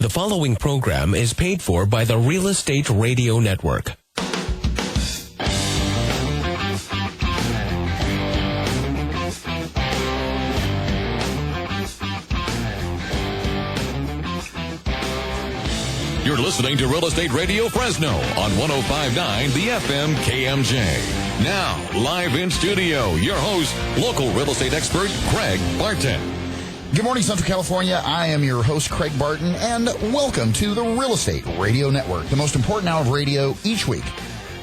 The following program is paid for by the Real Estate Radio Network. You're listening to Real Estate Radio Fresno on 105.9 The FM KMJ. Now, live in studio, your host, local real estate expert, Craig Barton. Good morning, Central California. I am your host, Craig Barton, and welcome to the Real Estate Radio Network, the most important hour of radio each week,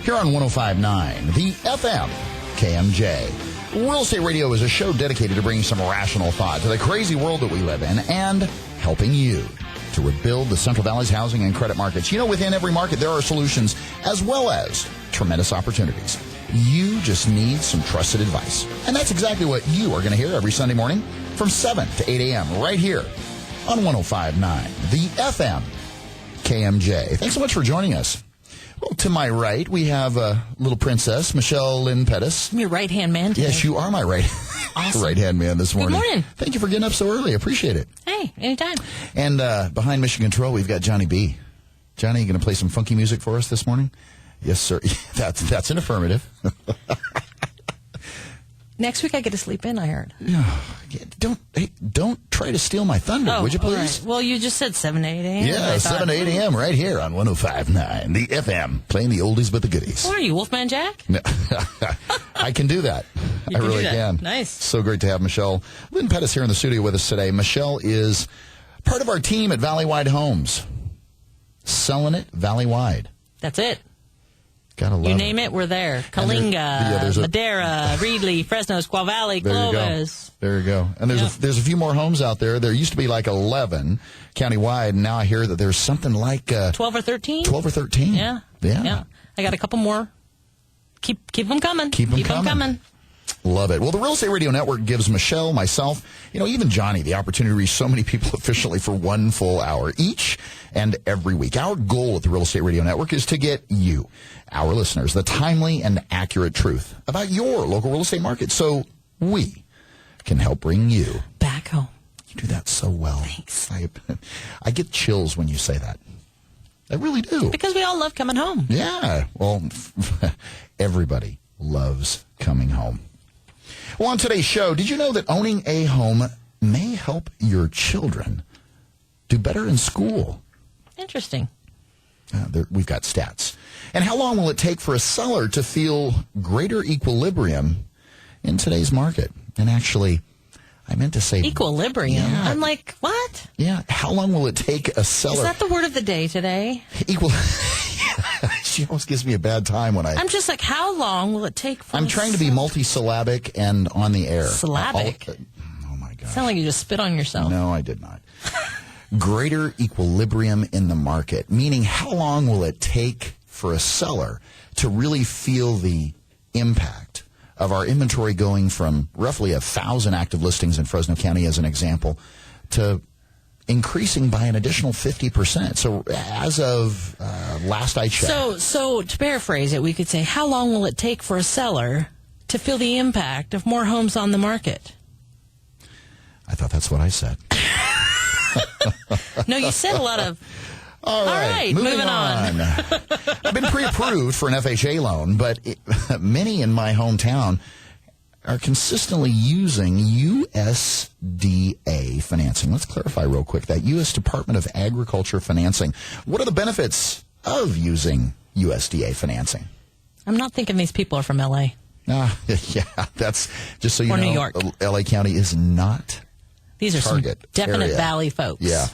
here on 105.9 The FM KMJ. Real Estate Radio is a show dedicated to bringing some rational thought to the crazy world that we live in and helping you to rebuild the Central Valley's housing and credit markets. You know, within every market, there are solutions as well as tremendous opportunities. You just need some trusted advice. And that's exactly what you are going to hear every Sunday morning from 7 to 8 a.m. right here on 105.9 The FM KMJ. Thanks so much for joining us. Well, to my right, we have little princess, Michelle Lynn Pettis. I'm your right-hand man today. Yes, you are my Awesome. right-hand man this morning. Good morning. Thank you for getting up so early. I appreciate it. Hey, anytime. And behind Mission Control, we've got Johnny B. Johnny, you going to play some funky music for us this morning? Yes, sir. That's an affirmative. Next week I get to sleep in, I heard. Don't try to steal my thunder, would you please? Right. Well, you just said 7 to 8 a.m. Yeah, 7 to 8 a.m. right here on 105.9 The FM, playing the oldies but the goodies. What are you, Wolfman Jack? No. I can do that. I really can. Nice. So great to have Michelle Lynn Pettis here in the studio with us today. Michelle is part of our team at Valleywide Homes. Selling it Valleywide. That's it. Gotta love You name it, we're there. Kalinga, Madera, Reedley, Fresno, Squaw Valley, Clovis. There you go. And there's a few more homes out there. There used to be like 11 countywide, and now I hear that there's something like 12 or 13? 12 or 13. Yeah. I got a couple more. Keep them coming. Keep them coming. Love it. Well, the Real Estate Radio Network gives Michelle, myself, even Johnny, the opportunity to reach so many people efficiently for 1 full hour each and every week. Our goal at the Real Estate Radio Network is to get you, our listeners, the timely and accurate truth about your local real estate market so we can help bring you back home. You do that so well. Thanks. I get chills when you say that. I really do. Because we all love coming home. Yeah. Well, everybody loves coming home. Well, on today's show, did you know that owning a home may help your children do better in school? Interesting. We've got stats. And how long will it take for a seller to feel greater equilibrium in today's market? And actually, I meant to say... Equilibrium? Yeah. I'm like, what? Yeah. How long will it take a seller... Is that the word of the day today? She always gives me a bad time when I'm just like, how long will it take for I'm trying to be multisyllabic and on the air. Syllabic? Oh, my gosh. Sound like you just spit on yourself. No, I did not. Greater equilibrium in the market, meaning how long will it take for a seller to really feel the impact of our inventory going from roughly 1,000 active listings in Fresno County, as an example, to increasing by an additional 50%. So as of last I checked. So to paraphrase it, we could say, how long will it take for a seller to feel the impact of more homes on the market? I thought that's what I said. No, you said a lot of... All right, moving on. I've been pre-approved for an FHA loan, but many in my hometown are consistently using USDA financing. Let's clarify real quick that U.S. Department of Agriculture financing. What are the benefits of using USDA financing? I'm not thinking these people are from L.A. Yeah, that's just so you know. Or New York. L.A. County is not These are target some definite area. Valley folks. Yeah.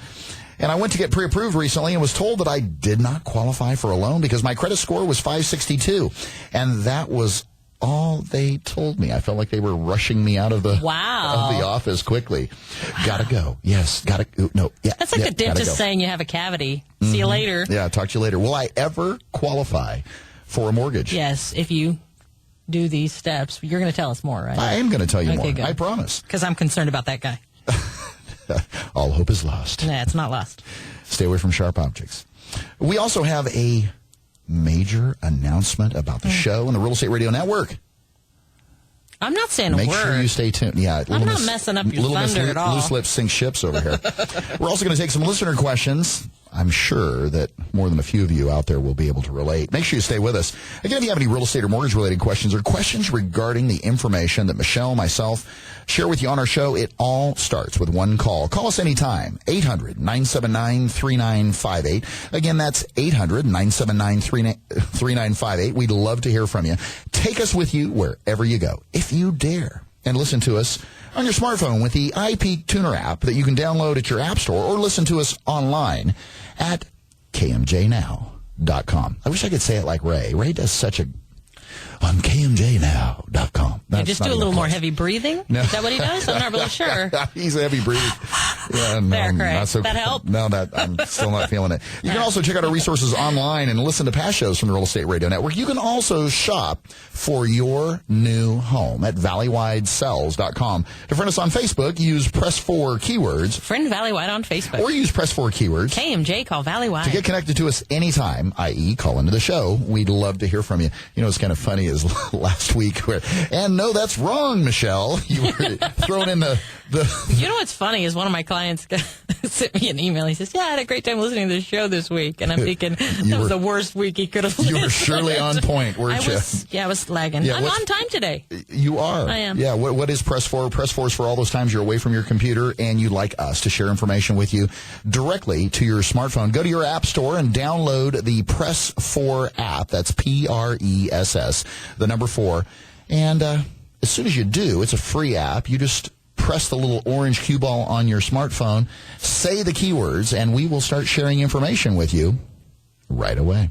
And I went to get pre-approved recently and was told that I did not qualify for a loan because my credit score was 562. And that was all they told me. I felt like they were rushing me out of the office quickly. Wow. Gotta go. Yes. No. Yeah. That's like the dentist saying you have a cavity. See you later. Yeah. Talk to you later. Will I ever qualify for a mortgage? Yes. If you do these steps, you're going to tell us more, right? I am going to tell you more. Good. I promise. Because I'm concerned about that guy. All hope is lost. Nah, it's not lost. Stay away from sharp objects. We also have a major announcement about the show on the Real Estate Radio Network. I'm not saying a word. Make sure you stay tuned. Yeah, I'm not messing up your thunder at all. Loose lips sink ships over here. We're also going to take some listener questions. I'm sure that more than a few of you out there will be able to relate. Make sure you stay with us. Again, if you have any real estate or mortgage-related questions or questions regarding the information that Michelle, myself, share with you on our show, it all starts with one call. Call us anytime, 800-979-3958. Again, that's 800-979-3958. We'd love to hear from you. Take us with you wherever you go, if you dare. And listen to us on your smartphone with the IP Tuner app that you can download at your app store, or listen to us online at kmjnow.com. I wish I could say it like Ray. Ray does such a... on kmjnow.com. You just do a little more heavy breathing? No. Is that what he does? I'm not really sure. He's a heavy breather. Yeah, no, there, Craig. not so, that help? No, I'm still not feeling it. You can also check out our resources online and listen to past shows from the Real Estate Radio Network. You can also shop for your new home at valleywidesells.com. To friend us on Facebook, use Press 4 keywords. Friend Valleywide on Facebook. Or use Press 4 keywords. KMJ, call Valleywide. To get connected to us anytime, i.e. call into the show, we'd love to hear from you. You know, it's kind of funny is last week where, and no, that's wrong, Michelle. You were thrown in the... You know what's funny is one of my clients sent me an email. He says, yeah, I had a great time listening to the show this week. And I'm thinking, that was the worst week he could have listened. You were surely on point, weren't you? I was lagging. Yeah, I'm on time today. You are. I am. Yeah, what is Press 4? Press 4 is for all those times you're away from your computer and you'd like us to share information with you directly to your smartphone. Go to your app store and download the Press 4 app. That's PRESS, the number 4. And as soon as you do, it's a free app. You just press the little orange cue ball on your smartphone, say the keywords, and we will start sharing information with you right away.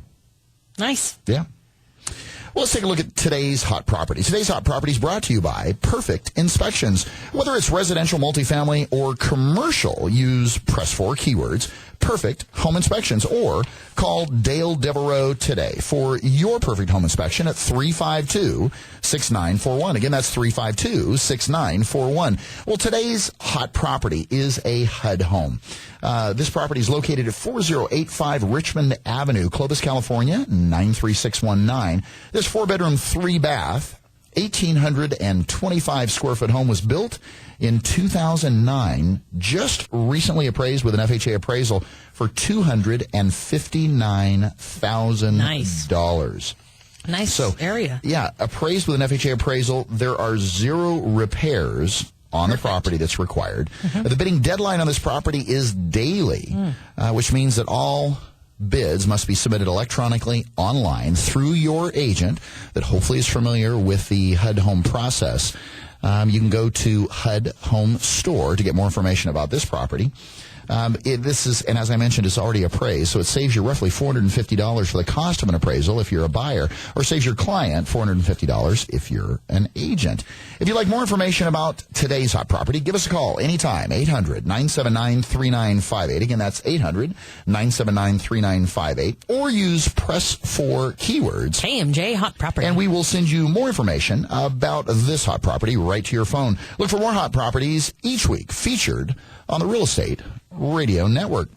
Nice. Yeah. Well, let's take a look at today's hot property. Today's hot property is brought to you by Perfect Inspections. Whether it's residential, multifamily, or commercial, use Press 4 keywords, Perfect Home Inspections, or call Dale Devereaux today for your perfect home inspection at 352-6941. Again, that's 352-6941. Well, today's hot property is a HUD home. This property is located at 4085 Richmond Avenue, Clovis, California, 93619. This 4-bedroom, 3-bath, 1,825 square foot home was built in 2009, just recently appraised with an FHA appraisal for $259,000. Nice area. Yeah, appraised with an FHA appraisal. There are 0 repairs on the property that's required. The bidding deadline on this property is daily, which means that all bids must be submitted electronically online through your agent that hopefully is familiar with the HUD home process. You can go to HUD Home Store to get more information about this property. This is, and as I mentioned, it's already appraised, so it saves you roughly $450 for the cost of an appraisal if you're a buyer, or saves your client $450 if you're an agent. If you'd like more information about today's hot property, give us a call anytime, 800-979-3958. Again, that's 800-979-3958, or use Press 4 keywords. KMJ Hot Property. And we will send you more information about this hot property right to your phone. Look for more hot properties each week featured on the Real Estate Radio Network.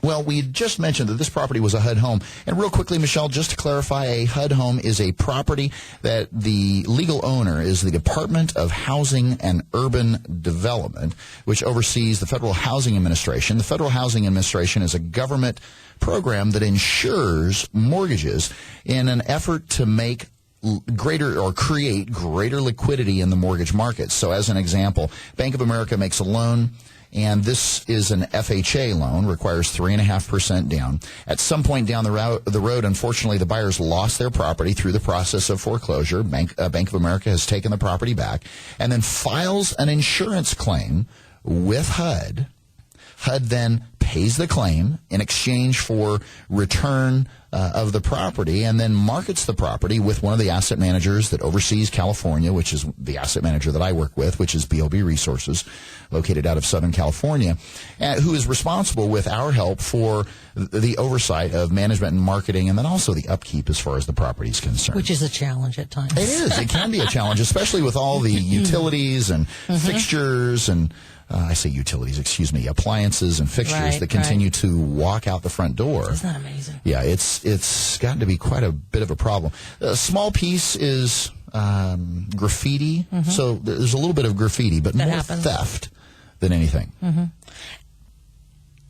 Well, we just mentioned that this property was a HUD home. And real quickly, Michelle, just to clarify, a HUD home is a property that the legal owner is the Department of Housing and Urban Development, which oversees the Federal Housing Administration. The Federal Housing Administration is a government program that insures mortgages in an effort to make greater or create greater liquidity in the mortgage market. So as an example, Bank of America makes a loan, and this is an FHA loan, requires 3.5% down. At some point down the road, unfortunately, the buyers lost their property through the process of foreclosure. Bank of America has taken the property back and then files an insurance claim with HUD. HUD then pays the claim in exchange for return of the property, and then markets the property with one of the asset managers that oversees California, which is the asset manager that I work with, which is BOB Resources, located out of Southern California, who is responsible with our help for the oversight of management and marketing, and then also the upkeep as far as the property is concerned. Which is a challenge at times. It is. It can be a challenge, especially with all the utilities and fixtures and I say utilities, excuse me, appliances and fixtures that continue to walk out the front door. Isn't that amazing? Yeah, it's gotten to be quite a bit of a problem. A small piece is graffiti, so there's a little bit of graffiti, but more theft than anything.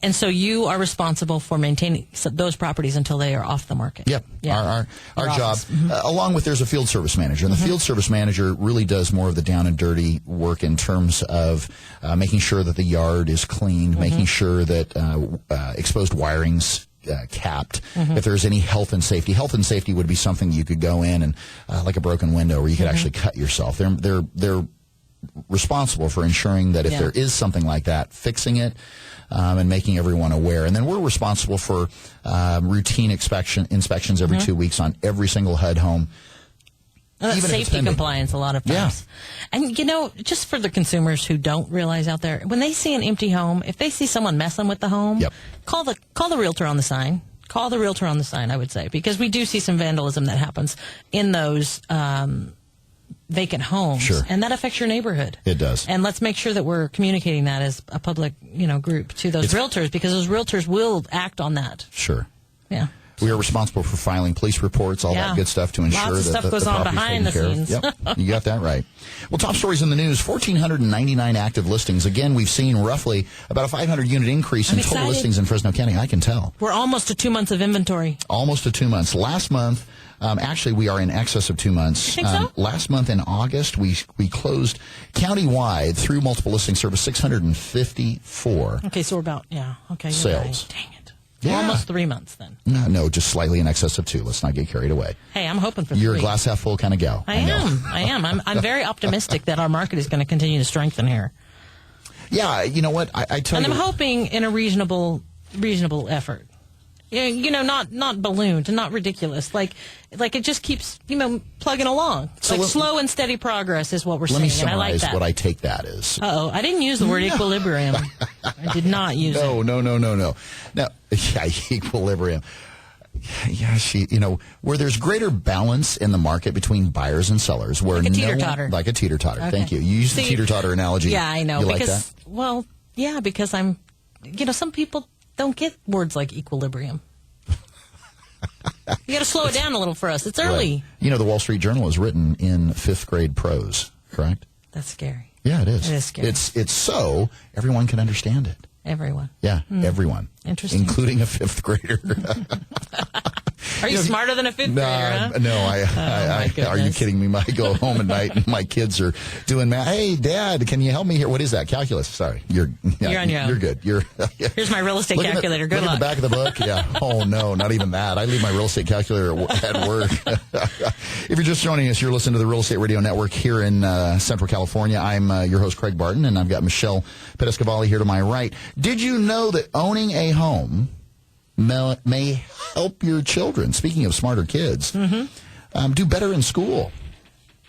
And so you are responsible for maintaining those properties until they are off the market. Yep. Yeah. Our job, along with there's a field service manager. And the field service manager really does more of the down and dirty work in terms of making sure that the yard is cleaned, making sure that exposed wiring's capped. If there's any health and safety would be something you could go in and like a broken window where you could actually cut yourself. They're responsible for ensuring that if there is something like that, fixing it and making everyone aware. And then we're responsible for routine inspections every 2 weeks on every single HUD home. That's safety compliance a lot of times. Yeah. And, just for the consumers who don't realize out there, when they see an empty home, if they see someone messing with the home, call the realtor on the sign. Call the realtor on the sign, I would say, because we do see some vandalism that happens in those vacant homes. Sure. And that affects your neighborhood. It does. And let's make sure that we're communicating that as a public, group to those realtors, because those realtors will act on that. Sure. Yeah. We are responsible for filing police reports, all that good stuff to ensure Lots of that stuff goes on behind the scenes. Yep, you got that right. Well, top stories in the news, 1,499 active listings. Again, we've seen roughly about a 500-unit increase in total listings in Fresno County. I can tell. We're almost to 2 months of inventory. Almost to 2 months. Last month, actually, we are in excess of 2 months. You think so? Last month in August, we closed countywide through multiple listing service 654. Okay, so we're about, sales. Right. Dang it. Yeah. Almost 3 months then. No, just slightly in excess of 2. Let's not get carried away. Hey, I'm hoping for 3. You're a glass half full kind of gal. I am. I'm very optimistic that our market is going to continue to strengthen here. Yeah, you know what? I tell you. And I'm hoping in a reasonable effort. Not ballooned and not ridiculous. Like it just keeps, plugging along. So slow and steady progress is what we're seeing. Let me summarize and I like that. what I take that as. Uh-oh. I didn't use the word equilibrium. I did not use it. No. Now, equilibrium. Yeah, where there's greater balance in the market between buyers and sellers. Where like a teeter-totter. Like a teeter-totter. Okay. Thank you. You used the teeter-totter analogy. Yeah, I know. You because, like that? Well, yeah, because I'm, some people don't get words like equilibrium. You got to slow it down a little for us. It's early. Right. The Wall Street Journal is written in 5th grade prose, correct? That's scary. Yeah, it is. It is scary. It's so everyone can understand it. Everyone. Yeah, everyone. Interesting. Including a 5th grader. Are you smarter than a 5th grader? Huh? No, are you kidding me? I go home at night and my kids are doing math. Hey, Dad, can you help me here? What is that? Calculus. Sorry. You're on your own. You're good. Here's my real estate calculator. Good luck. Look at the back of the book. Yeah. Oh, no, not even that. I leave my real estate calculator at work. If you're just joining us, you're listening to the Real Estate Radio Network here in Central California. I'm your host, Craig Barton, and I've got Michelle Pedescavalli here to my right. Did you know that owning a home may help your children, speaking of smarter kids, do better in school?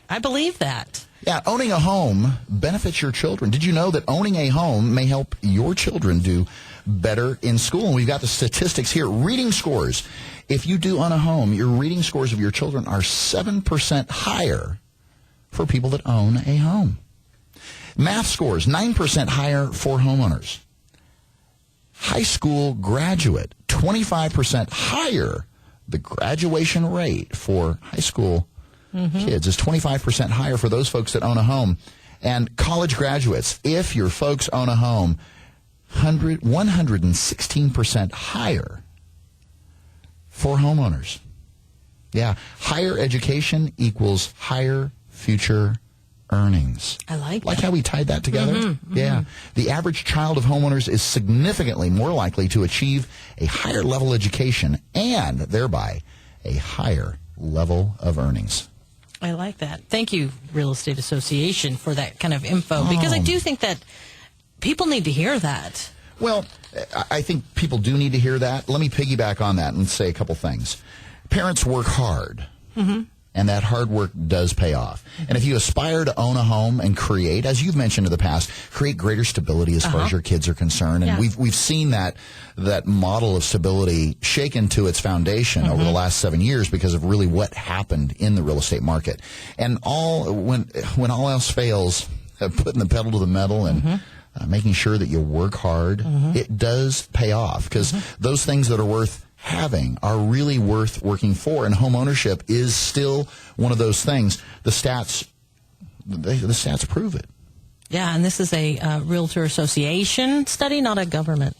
I believe that. Yeah, owning a home benefits your children. Did you know that owning a home may help your children do better in school? And we've got the statistics here. Reading scores. If you do own a home, your reading scores of your children are 7% higher for people that own a home. Math scores, 9% higher for homeowners. High school graduate, 25% higher. The graduation rate for high school kids is 25% higher for those folks that own a home. And college graduates, if your folks own a home, 116% higher for homeowners. Yeah, higher education equals higher future earnings. I like that. Like how we tied that together? Yeah. The average child of homeowners is significantly more likely to achieve a higher level education and thereby a higher level of earnings. I like that. Thank you, Real Estate Association, for that kind of info, because I do think that people need to hear that. Well, I think people do need to hear that. Let me piggyback on that and say a couple things. Parents work hard. And that hard work does pay off. And if you aspire to own a home and create, as you've mentioned in the past, create greater stability as far as your kids are concerned. And we've seen that model of stability shaken to its foundation over the last 7 years because of really what happened in the real estate market. And when all else fails, putting the pedal to the metal and making sure that you work hard, it does pay off because those things that are worth having are really worth working for, and home ownership is still one of those things. The stats prove it. Yeah, and this is a Realtor Association study, not a government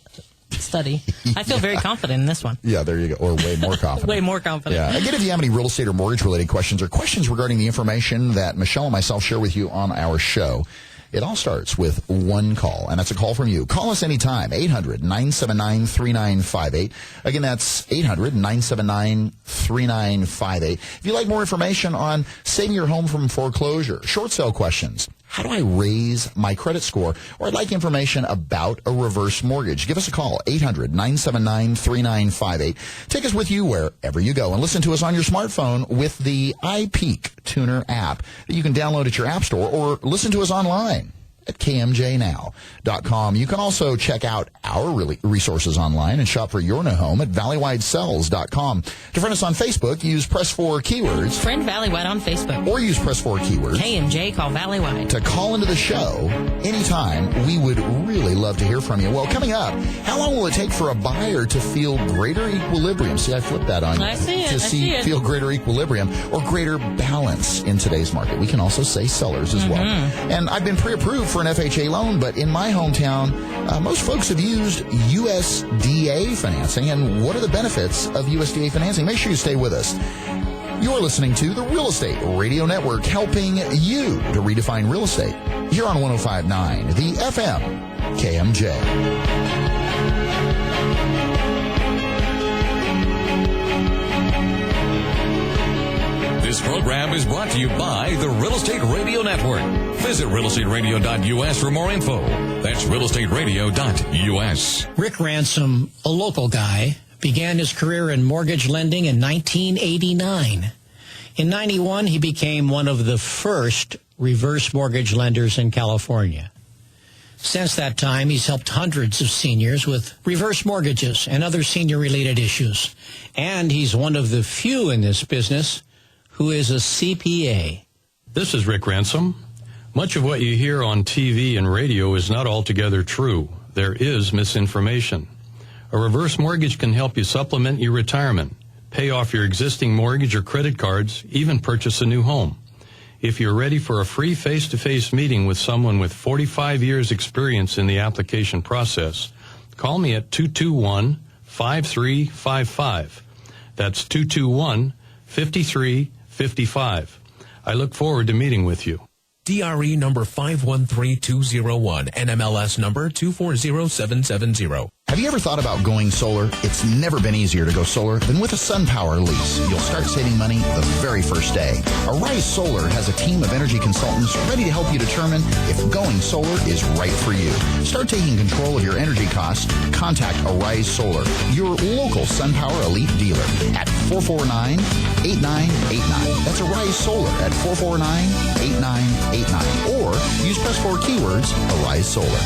study. I feel very confident in this one. Yeah, there you go. Or way more confident. Way more confident. Yeah. Again, if you have any real estate or mortgage-related questions or questions regarding the information that Michelle and myself share with you on our show, it all starts with one call, and that's a call from you. Call us anytime, 800-979-3958. Again, that's 800-979-3958. If you'd like more information on saving your home from foreclosure, short sale questions, how do I raise my credit score, or I'd like information about a reverse mortgage, give us a call, 800-979-3958. Take us with you wherever you go, and listen to us on your smartphone with the iPeak Tuner app that you can download at your app store, or listen to us online at kmjnow.com. You can also check out our resources online and shop for your new home at valleywidesells.com. To friend us on Facebook, use Press 4 keywords. Friend Valleywide on Facebook. Or use Press 4 keywords. KMJ, call Valleywide. To call into the show anytime. We would really love to hear from you. Well, coming up, how long will it take for a buyer to feel greater equilibrium? See, I flipped that on you. I see it. Feel greater equilibrium or greater balance in today's market. We can also say sellers as well. And I've been pre-approved for an FHA loan, but in my hometown, most folks have used USDA financing. And what are the benefits of USDA financing? Make sure you stay with us. You're listening to the Real Estate Radio Network, helping you to redefine real estate here on 105.9, the FM KMJ. This program is brought to you by the Real Estate Radio Network. Visit realestateradio.us for more info. That's realestateradio.us. Rick Ransom, a local guy, began his career in mortgage lending in 1989. In 91, he became one of the first reverse mortgage lenders in California. Since that time, he's helped hundreds of seniors with reverse mortgages and other senior-related issues. And he's one of the few in this business who is a CPA. This is Rick Ransom. Much of what you hear on TV and radio is not altogether true. There is misinformation. A reverse mortgage can help you supplement your retirement, pay off your existing mortgage or credit cards, even purchase a new home. If you're ready for a free face-to-face meeting with someone with 45 years experience in the application process, call me at 221-5355. That's 221-5355. I look forward to meeting with you. DRE number 513201, NMLS number 240770. Have you ever thought about going solar? It's never been easier to go solar than with a SunPower lease. You'll start saving money the very first day. Arise Solar has a team of energy consultants ready to help you determine if going solar is right for you. Start taking control of your energy costs. Contact Arise Solar, your local SunPower Elite dealer at 449-8989. That's Arise Solar at 449-8989. Or use Press 4 keywords, Arise Solar.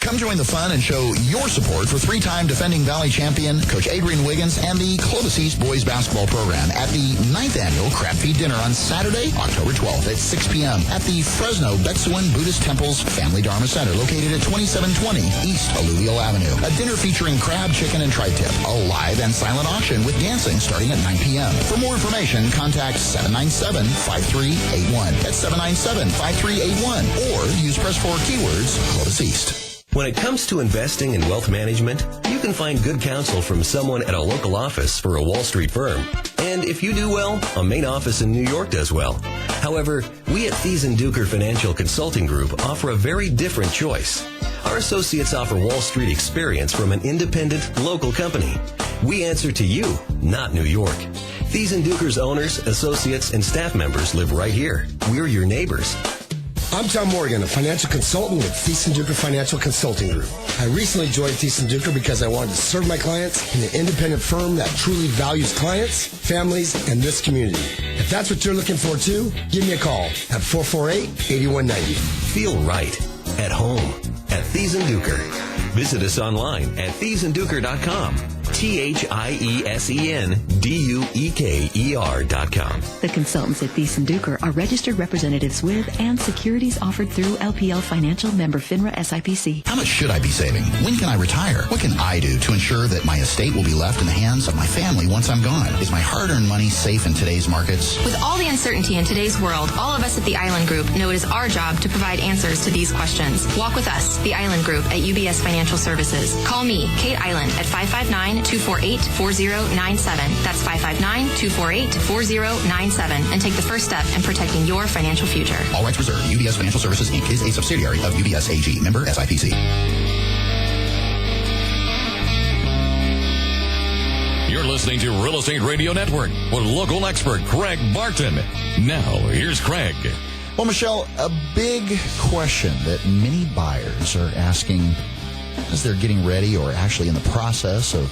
Come join the fun and show your support for three-time defending Valley champion Coach Adrian Wiggins and the Clovis East boys basketball program at the 9th annual Crab Feed Dinner on Saturday, October 12th at 6 p.m. at the Fresno Betsuan Buddhist Temple's Family Dharma Center, located at 2720 East Alluvial Avenue. A dinner featuring crab, chicken, and tri-tip. A live and silent auction with dancing starting at 9 p.m. For more information, contact 797-5381. That's 797-5381. Or use Press 4 keywords, Clovis East. When it comes to investing in wealth management, you can find good counsel from someone at a local office for a Wall Street firm. And if you do well, a main office in New York does well. However, we at Thies & Duker Financial Consulting Group offer a very different choice. Our associates offer Wall Street experience from an independent, local company. We answer to you, not New York. Thies & Duker's owners, associates, and staff members live right here. We're your neighbors. I'm Tom Morgan, a financial consultant with Thies & Duker Financial Consulting Group. I recently joined Thies & Duker because I wanted to serve my clients in an independent firm that truly values clients, families, and this community. If that's what you're looking for too, give me a call at 448-8190. Feel right at home at Thies & Duker. Visit us online at thiesenduker.com. THIESENDUEKER.com. The consultants at Thiessen Duker are registered representatives with and securities offered through LPL Financial, member FINRA SIPC. How much should I be saving? When can I retire? What can I do to ensure that my estate will be left in the hands of my family once I'm gone? Is my hard-earned money safe in today's markets? With all the uncertainty in today's world, all of us at the Island Group know it is our job to provide answers to these questions. Walk with us, the Island Group at UBS Financial Services. Call me, Kate Island, at 559-248-4097. That's 559-248-4097, and take the first step in protecting your financial future. All rights reserved. UBS Financial Services, Inc. is a subsidiary of UBS AG. Member SIPC. You're listening to Real Estate Radio Network with local expert Craig Barton. Now, here's Craig. Well, Michelle, a big question that many buyers are asking as they're getting ready or actually in the process of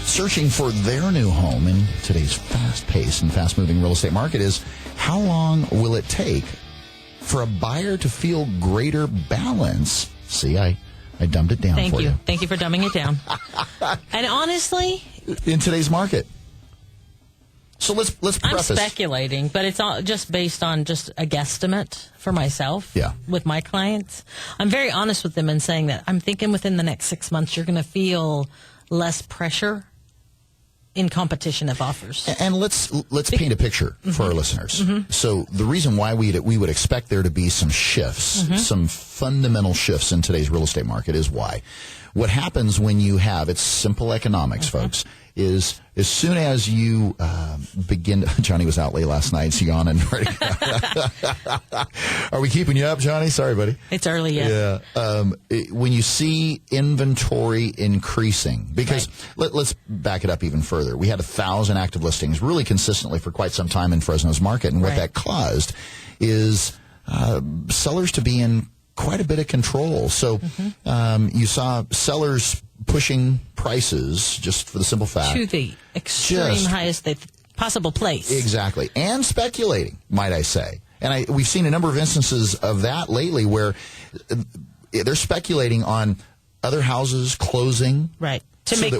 searching for their new home in today's fast-paced and fast-moving real estate market is, how long will it take for a buyer to feel greater balance? See, I dumbed it down for you. Thank you for dumbing it down. And honestly, in today's market. So let's preface. I'm speculating, but it's all just based on just a guesstimate for myself. Yeah. With my clients, I'm very honest with them in saying that I'm thinking within the next 6 months you're going to feel less pressure in competition of offers. And let's paint a picture for our listeners. So the reason why we would expect there to be some shifts, some fundamental shifts in today's real estate market is why. What happens when you have, it's simple economics, folks, is as soon as you begin, Johnny was out late last night, so yawning. Are we keeping you up, Johnny? Sorry, buddy. It's early yet. Yeah. When you see inventory increasing, because let's back it up even further. We had 1,000 active listings really consistently for quite some time in Fresno's market, and what that caused is sellers to be in quite a bit of control. So you saw sellers pushing prices just for the simple fact to the extreme highest possible place. Exactly. And speculating, might I say. And we've seen a number of instances of that lately where they're speculating on other houses closing. Right. To make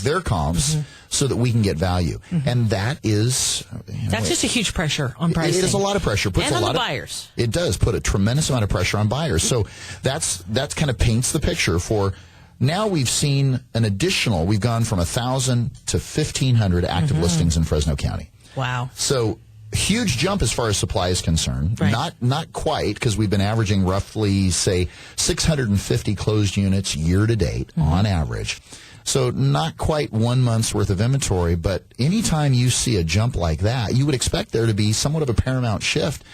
their comps so that we can get value. And that is... that's just a huge pressure on pricing. It is a lot of pressure. And on the buyers. It does put a tremendous amount of pressure on buyers. So that's kind of paints the picture for... Now we've seen we've gone from 1,000 to 1,500 active listings in Fresno County. Wow. So huge jump as far as supply is concerned. Right. Not quite, because we've been averaging roughly, say, 650 closed units year to date on average. So not quite 1 month's worth of inventory, but anytime you see a jump like that, you would expect there to be somewhat of a paramount shift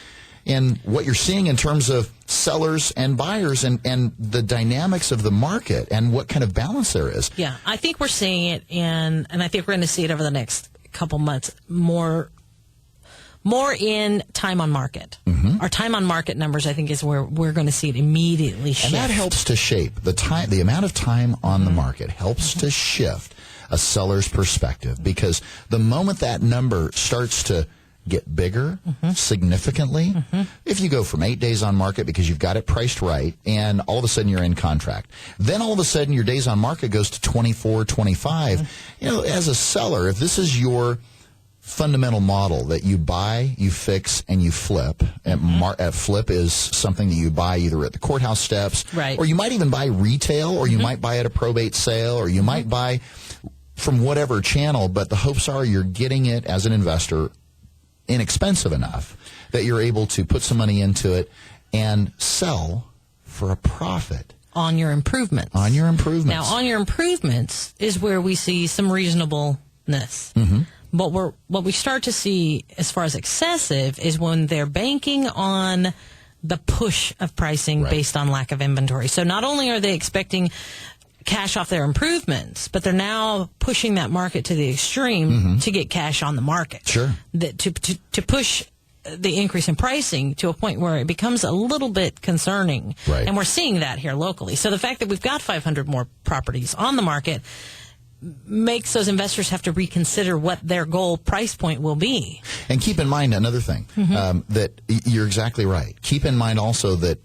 in what you're seeing in terms of sellers and buyers and the dynamics of the market and what kind of balance there is. Yeah, I think we're seeing it and I think we're going to see it over the next couple months more in time on market. Our time on market numbers, I think, is where we're going to see it immediately shift. And that helps to shape the amount of time on the market helps to shift a seller's perspective, because the moment that number starts to get bigger significantly, if you go from 8 days on market because you've got it priced right and all of a sudden you're in contract, then all of a sudden your days on market goes to 24, 25. As a seller, if this is your fundamental model that you buy, you fix, and you flip, and flip is something that you buy either at the courthouse steps, or you might even buy retail, or you might buy at a probate sale, or you might buy from whatever channel, but the hopes are you're getting it as an investor inexpensive enough that you're able to put some money into it and sell for a profit. On your improvements. On your improvements. Now, on your improvements is where we see some reasonableness. But what we start to see as far as excessive is when they're banking on the push of pricing based on lack of inventory. So not only are they expecting cash off their improvements, but they're now pushing that market to the extreme to get cash on the market. Sure. To push the increase in pricing to a point where it becomes a little bit concerning. Right. And we're seeing that here locally. So the fact that we've got 500 more properties on the market makes those investors have to reconsider what their goal price point will be. And keep in mind another thing, that you're exactly right. Keep in mind also that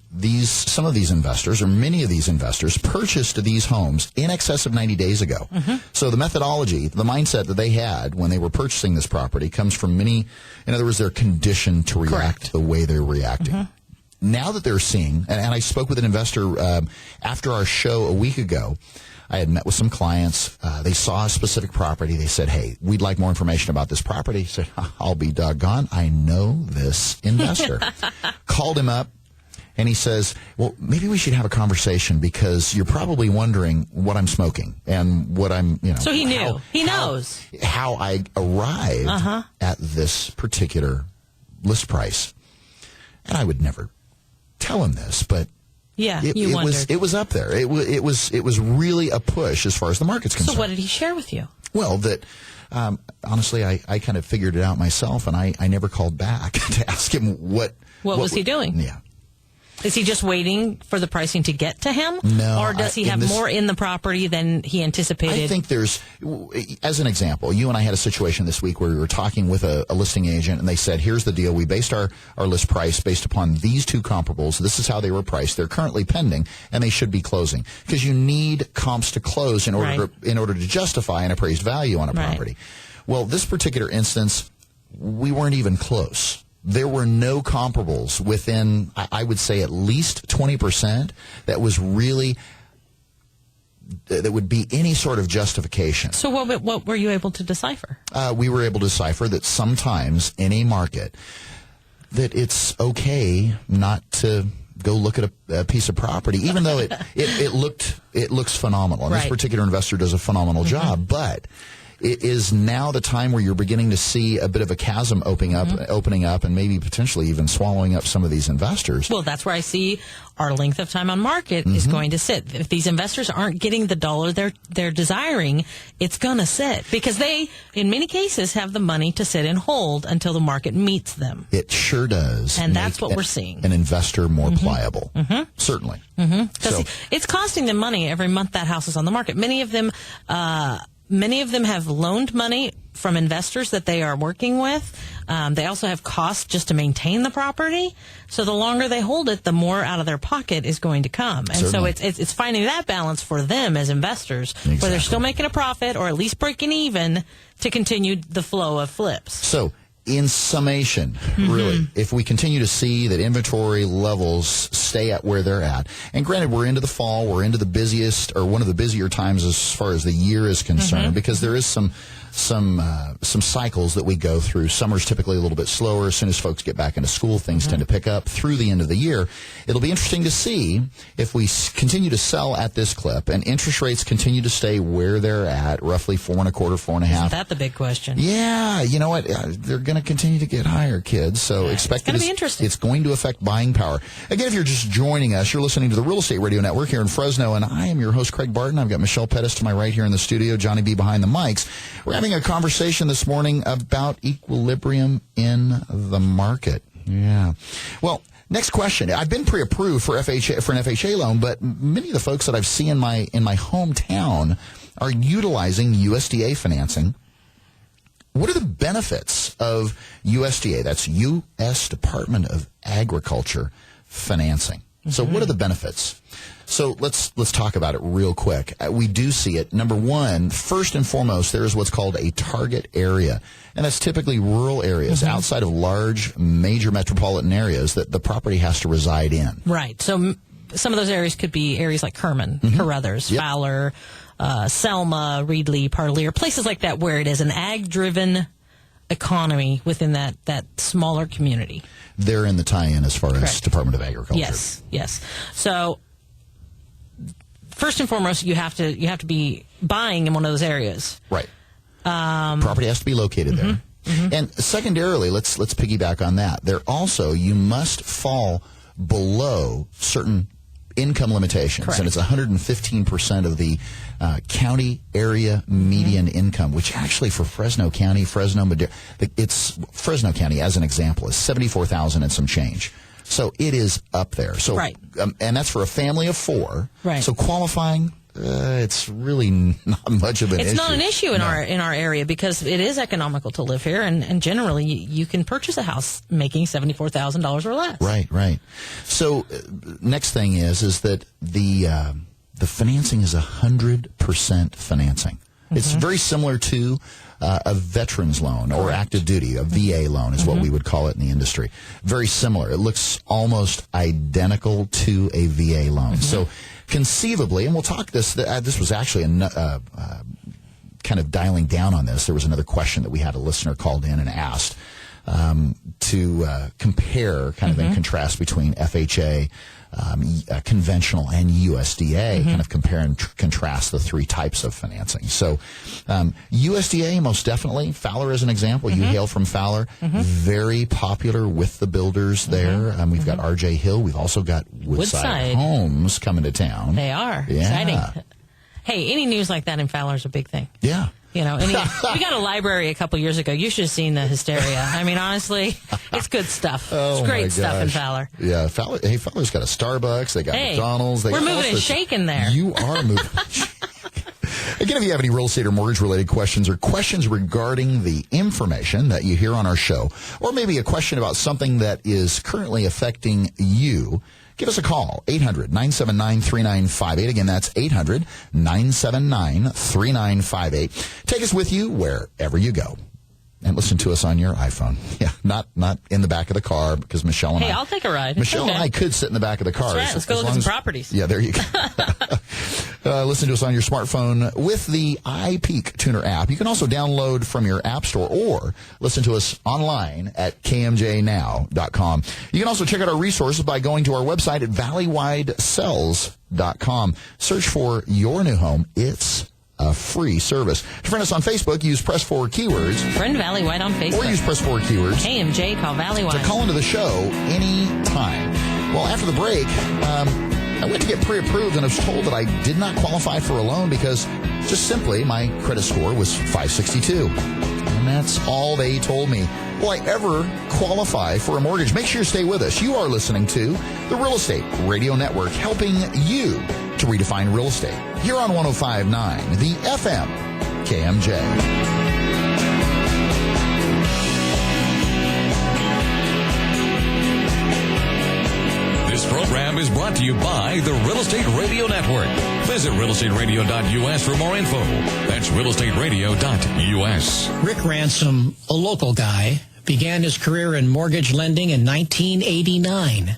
some of these investors, or many of these investors, purchased these homes in excess of 90 days ago. So the methodology, the mindset that they had when they were purchasing this property comes from in other words, they're conditioned to react the way they're reacting. Now that they're seeing, and I spoke with an investor after our show a week ago. I had met with some clients. They saw a specific property. They said, hey, we'd like more information about this property. He said, I'll be doggone. I know this investor. Called him up, and he says, well, maybe we should have a conversation because you're probably wondering what I'm smoking and what I'm, So he knew. He knows. How I arrived at this particular list price. And I would never tell him this, but it was up there. It was really a push as far as the market's concerned. So what did he share with you? Well, that honestly, I kind of figured it out myself, and I never called back to ask him what was he doing. Yeah. Is he just waiting for the pricing to get to him? No. Or does he have more in the property than he anticipated? I think as an example, you and I had a situation this week where we were talking with a listing agent, and they said, here's the deal. We based our list price based upon these two comparables. This is how they were priced. They're currently pending, and they should be closing. Because you need comps to close in order to justify an appraised value on a property. Well, this particular instance, we weren't even close. There were no comparables within, I would say, at least 20% that would be any sort of justification. So what were you able to decipher? We were able to decipher that sometimes in a market that it's okay not to go look at a piece of property, even though it looks phenomenal. And this particular investor does a phenomenal job, but it is now the time where you're beginning to see a bit of a chasm opening up, and maybe potentially even swallowing up some of these investors. Well, that's where I see our length of time on market is going to sit. If these investors aren't getting the dollar they're desiring, it's going to sit because they, in many cases, have the money to sit and hold until the market meets them. It sure does. And that's what we're seeing. An investor more pliable. Certainly. Because it's costing them money every month that house is on the market. Many of them have loaned money from investors that they are working with. They also have costs just to maintain the property. So the longer they hold it, the more out of their pocket is going to come. And Certainly. so it's finding that balance for them as investors, where they're still making a profit or at least breaking even to continue the flow of flips. So in summation, really, if we continue to see that inventory levels stay at where they're at, and granted, we're into the fall, we're into the busiest or one of the busier times as far as the year is concerned, because there is some cycles that we go through. Summer's typically a little bit slower. As soon as folks get back into school, things tend to pick up through the end of the year. It'll be interesting to see if we continue to sell at this clip and interest rates continue to stay where they're at, roughly 4.25%, 4.5%. Isn't that the big question? Yeah, you know what? They're going to continue to get higher, kids. So expect it's going to be interesting. It's going to affect buying power. Again, if you're just joining us, you're listening to the Real Estate Radio Network here in Fresno, and I am your host, Craig Barton. I've got Michelle Pettis to my right here in the studio, Johnny B behind the mics. We're having a conversation this morning about equilibrium in the market. Yeah. Well, next question. I've been pre-approved for an FHA loan, but many of the folks that I've seen in my hometown are utilizing USDA financing. What are the benefits of USDA? That's U.S. Department of Agriculture financing. So what are the benefits? So let's talk about it real quick. We do see it. Number one, first and foremost, there is what's called a target area. And that's typically rural areas outside of large, major metropolitan areas that the property has to reside in. Right. So some of those areas could be areas like Herman, Carruthers, Fowler, Selma, Reedley, Parlier, places like that where it is an ag-driven economy within that smaller community. They're in the tie-in as far as Department of Agriculture. Yes. So first and foremost, you have to be buying in one of those areas. Right. Property has to be located there. And secondarily, let's piggyback on that. You must fall below certain income limitations. Correct. And it's 115% of the county area median income, which actually for Fresno County, it's Fresno County as an example is $74,000 and some change. So it is up there. So, and that's for a family of four. Right. So qualifying it's really not much of an issue. It's not an issue in our area because it is economical to live here, and generally you can purchase a house making $74,000 or less. Right. So next thing is that the financing is 100% financing. It's very similar to a veteran's loan or active duty, a VA loan is what we would call it in the industry. Very similar. It looks almost identical to a VA loan. So conceivably, and we'll talk this was actually kind of dialing down on this. There was another question that we had a listener called in and asked to compare kind of in contrast between FHA, conventional, and USDA, kind of compare and contrast the three types of financing. So USDA, most definitely. Fowler is an example. You hail from Fowler. Very popular with the builders there. We've got RJ Hill. We've also got Woodside Homes coming to town. They are. Yeah. Exciting. Hey, any news like that in Fowler is a big thing. Yeah. You know, we got a library a couple years ago. You should have seen the hysteria. I mean, honestly, it's good stuff. It's great stuff in Fowler. Yeah, Fowler's got a Starbucks. They got McDonald's. We're moving and shaking there. You are moving. Again, if you have any real estate or mortgage-related questions or questions regarding the information that you hear on our show, or maybe a question about something that is currently affecting you, give us a call, 800-979-3958. Again, that's 800-979-3958. Take us with you wherever you go. And listen to us on your iPhone. Yeah, not in the back of the car, because Michelle and I'll take a ride. Michelle and I could sit in the back of the car. That's right. Let's go look at some properties. Yeah, there you go. Listen to us on your smartphone with the iPeak Tuner app. You can also download from your app store or listen to us online at kmjnow.com. You can also check out our resources by going to our website at valleywidesells.com. Search for your new home. It's a free service. To friend us on Facebook, use Press 4 keywords. Friend Valley Wide on Facebook. Or use Press 4 keywords. KMJ, call Valley Wide. To call into the show anytime. Well, after the break, I went to get pre-approved and I was told that I did not qualify for a loan because just simply my credit score was 562. And that's all they told me. Will I ever qualify for a mortgage? Make sure you stay with us. You are listening to the Real Estate Radio Network, helping you to redefine real estate. Here on 105.9, the FM KMJ. This program is brought to you by the Real Estate Radio Network. Visit realestateradio.us for more info. That's realestateradio.us. Rick Ransom, a local guy, began his career in mortgage lending in 1989.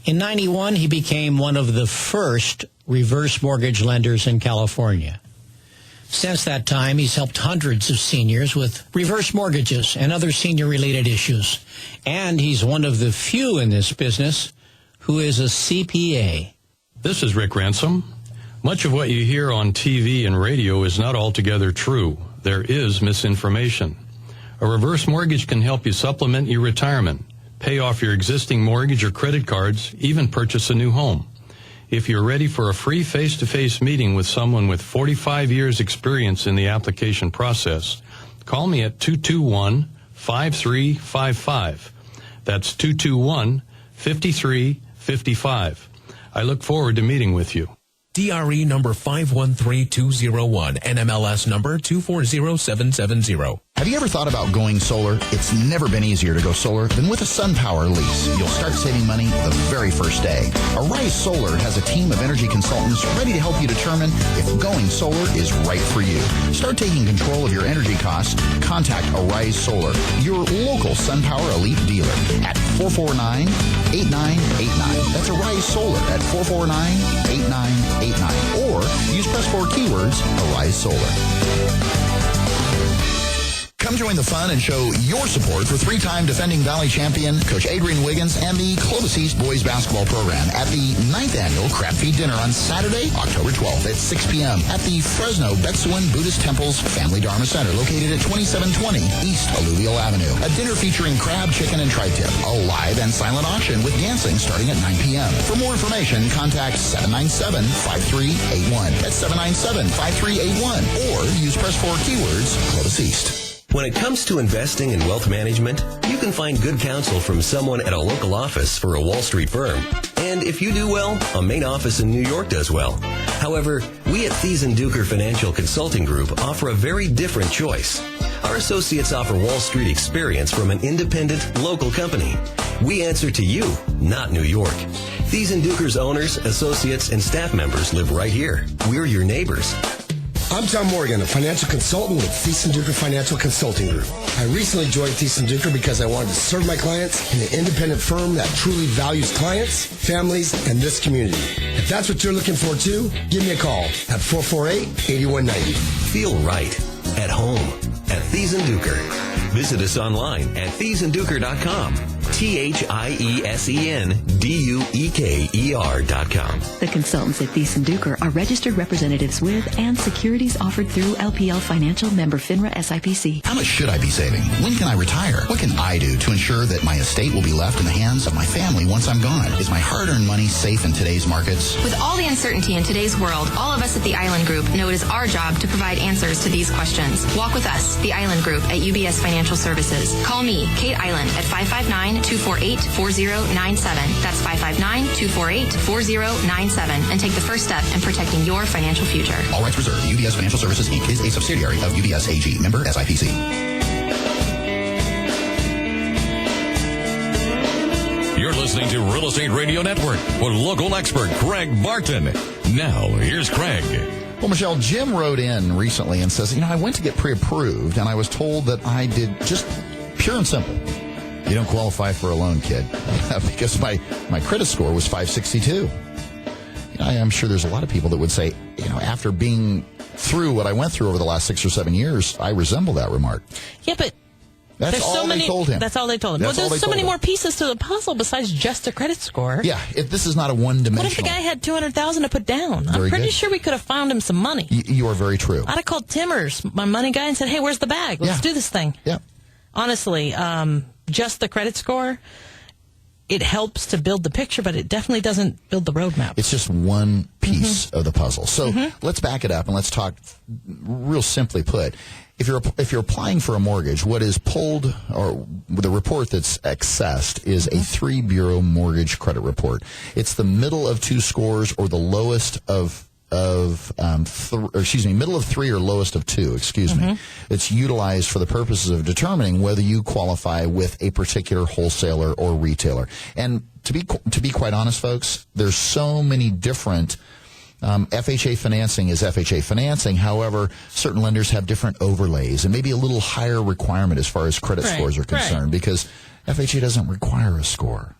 In 91, he became one of the first reverse mortgage lenders in California. Since that time, he's helped hundreds of seniors with reverse mortgages and other senior-related issues. And he's one of the few in this business who is a CPA. This is Rick Ransom. Much of what you hear on TV and radio is not altogether true. There is misinformation. A reverse mortgage can help you supplement your retirement, pay off your existing mortgage or credit cards, even purchase a new home. If you're ready for a free face-to-face meeting with someone with 45 years experience in the application process, call me at 221-5355. That's 221-5355. I look forward to meeting with you. DRE number 513201, NMLS number 240770. Have you ever thought about going solar? It's never been easier to go solar than with a SunPower lease. You'll start saving money the very first day. Arise Solar has a team of energy consultants ready to help you determine if going solar is right for you. Start taking control of your energy costs. Contact Arise Solar, your local SunPower Elite dealer, at 449-8989. That's Arise Solar at 449-8989. Or use Press 4 keywords, Arise Solar. Come join the fun and show your support for three-time defending Valley champion Coach Adrian Wiggins and the Clovis East boys basketball program at the 9th annual Crab Feed Dinner on Saturday, October 12th at 6 p.m. at the Fresno Betsuan Buddhist Temple's Family Dharma Center, located at 2720 East Alluvial Avenue. A dinner featuring crab, chicken, and tri-tip. A live and silent auction with dancing starting at 9 p.m. For more information, contact 797-5381. That's 797-5381. Or use Press 4 keywords, Clovis East. When it comes to investing in wealth management, you can find good counsel from someone at a local office for a Wall Street firm. And And if you do well, a main office in New York does well. However, we at Thies & Duker Financial Consulting Group offer a very different choice. Our associates offer Wall Street experience from an independent, local company. We answer to you, not New York. Thies & Duker's owners, associates, and staff members live right here. We're your neighbors. I'm Tom Morgan, a financial consultant with Thies & Duker Financial Consulting Group. I recently joined Thies & Duker because I wanted to serve my clients in an independent firm that truly values clients, families, and this community. If that's what you're looking for too, give me a call at 448-8190. Feel right at home at Thies & Duker. Visit us online at thiesandduker.com. ThiesendUker.com. The consultants at Thies & Duker are registered representatives with and securities offered through LPL Financial, member FINRA SIPC. How much should I be saving? When can I retire? What can I do to ensure that my estate will be left in the hands of my family once I'm gone? Is my hard-earned money safe in today's markets? With all the uncertainty in today's world, all of us at the Island Group know it is our job to provide answers to these questions. Walk with us, the Island Group at UBS Financial Services. Call me, Kate Island, at 559-248-4097. That's 559-248-4097. And take the first step in protecting your financial future. All rights reserved. UBS Financial Services, Inc. is a subsidiary of UBS AG. Member SIPC. You're listening to Real Estate Radio Network with local expert Craig Barton. Now, here's Craig. Well, Michelle, Jim wrote in recently and says, I went to get pre-approved, and I was told that I did just pure and simple. You don't qualify for a loan, kid, because my credit score was 562. I'm sure there's a lot of people that would say, after being through what I went through over the last 6 or 7 years, I resemble that remark. Yeah, but that's all they told him. That's all they told him. Well, there's so many more pieces to the puzzle besides just a credit score. Yeah, this is not a one-dimensional. What if the guy had $200,000 to put down? I'm pretty sure we could have found him some money. You are very true. I'd have called Timmers, my money guy, and said, hey, where's the bag? Let's do this thing. Yeah. Honestly, just the credit score, it helps to build the picture, but it definitely doesn't build the roadmap. It's just one piece of the puzzle. So let's back it up and let's talk real simply put. If you're applying for a mortgage, what is pulled, or the report that's accessed, is a 3-bureau mortgage credit report. It's the middle of 2 scores or the lowest of middle of 3 or lowest of 2, excuse me. It's utilized for the purposes of determining whether you qualify with a particular wholesaler or retailer. And to be quite honest, folks, there's so many different FHA financing is FHA financing. However, certain lenders have different overlays and maybe a little higher requirement as far as credit scores are concerned, because FHA doesn't require a score.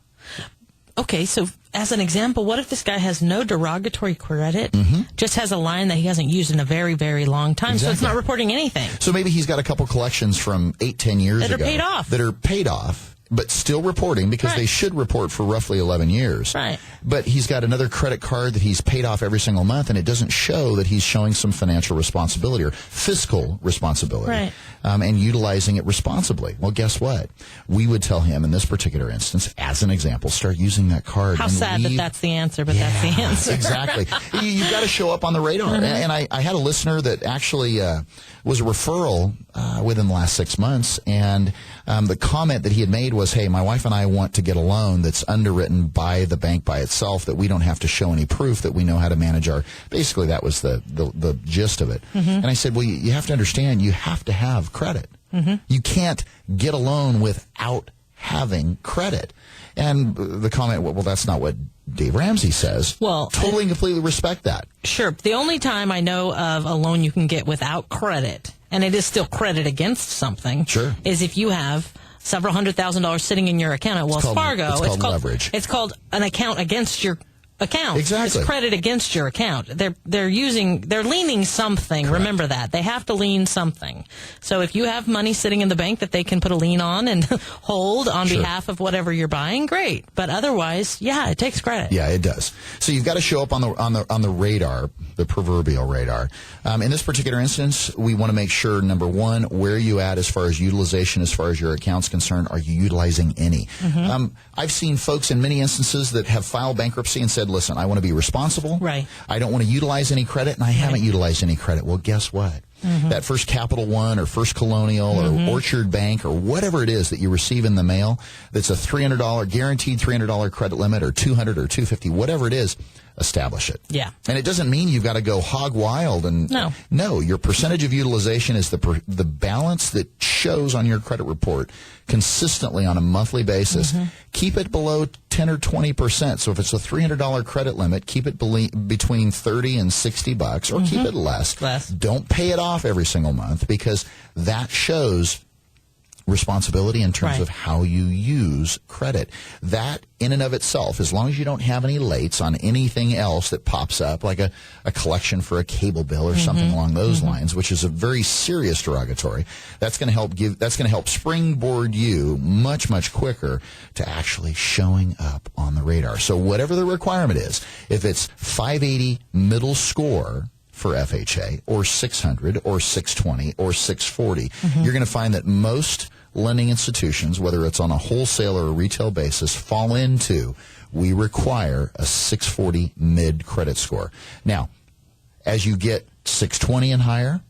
Okay, so as an example, what if this guy has no derogatory credit, just has a line that he hasn't used in a very, very long time, so it's not reporting anything? So maybe he's got a couple collections from 8-10 years ago. That are paid off, but still reporting, because they should report for roughly 11 years. Right. But he's got another credit card that he's paid off every single month, and it doesn't show that he's showing some financial responsibility or fiscal responsibility, and utilizing it responsibly. Well, guess what? We would tell him in this particular instance, as an example, start using that card. How sad that that's the answer, but that's the answer. Exactly. You've got to show up on the radar. And I had a listener that actually was a referral within the last 6 months, and the comment that he had made was, hey, my wife and I want to get a loan that's underwritten by the bank by itself, that we don't have to show any proof, that we know how to manage our, basically that was the gist of it. And I said, well, you have to understand, you have to have credit. You can't get a loan without having credit. And the comment, well, that's not what Dave Ramsey says. Well, totally and completely respect that. Sure. The only time I know of a loan you can get without credit, and it is still credit against something, is if you have several $100,000 sitting in your account at Wells Fargo. It's called leverage. It's called an account against your account. Exactly. It's credit against your account. They're leaning something. Correct. Remember that. They have to lean something. So if you have money sitting in the bank that they can put a lien on and hold on behalf of whatever you're buying, great. But otherwise, it takes credit. Yeah, it does. So you've got to show up on the radar, the proverbial radar. In this particular instance, we want to make sure, number one, where are you at as far as utilization, as far as your account's concerned? Are you utilizing any? I've seen folks in many instances that have filed bankruptcy and said, listen, I want to be responsible. Right. I don't want to utilize any credit, and I haven't utilized any credit. Well, guess what? that First Capital One or First Colonial or Orchard Bank or whatever it is that you receive in the mail that's a $300 guaranteed $300 credit limit or $200 or $250, whatever it is, establish it. Yeah. And it doesn't mean you've got to go hog wild. And no, your percentage of utilization is the balance that shows on your credit report consistently on a monthly basis. Keep it below 10 or 20%. So if it's a $300 credit limit, keep it between $30 and $60, or keep it less. Don't pay it off every single month, because that shows responsibility in terms of how you use credit. That in and of itself, as long as you don't have any lates on anything else that pops up, like a collection for a cable bill or something along those lines, which is a very serious derogatory, that's going to help springboard you much quicker to actually showing up on the radar. So whatever the requirement is, if it's 580 middle score for FHA, or 600, or 620, or 640, you're going to find that most lending institutions, whether it's on a wholesale or a retail basis, fall into, we require a 640 mid credit score. Now, as you get 620 and higher,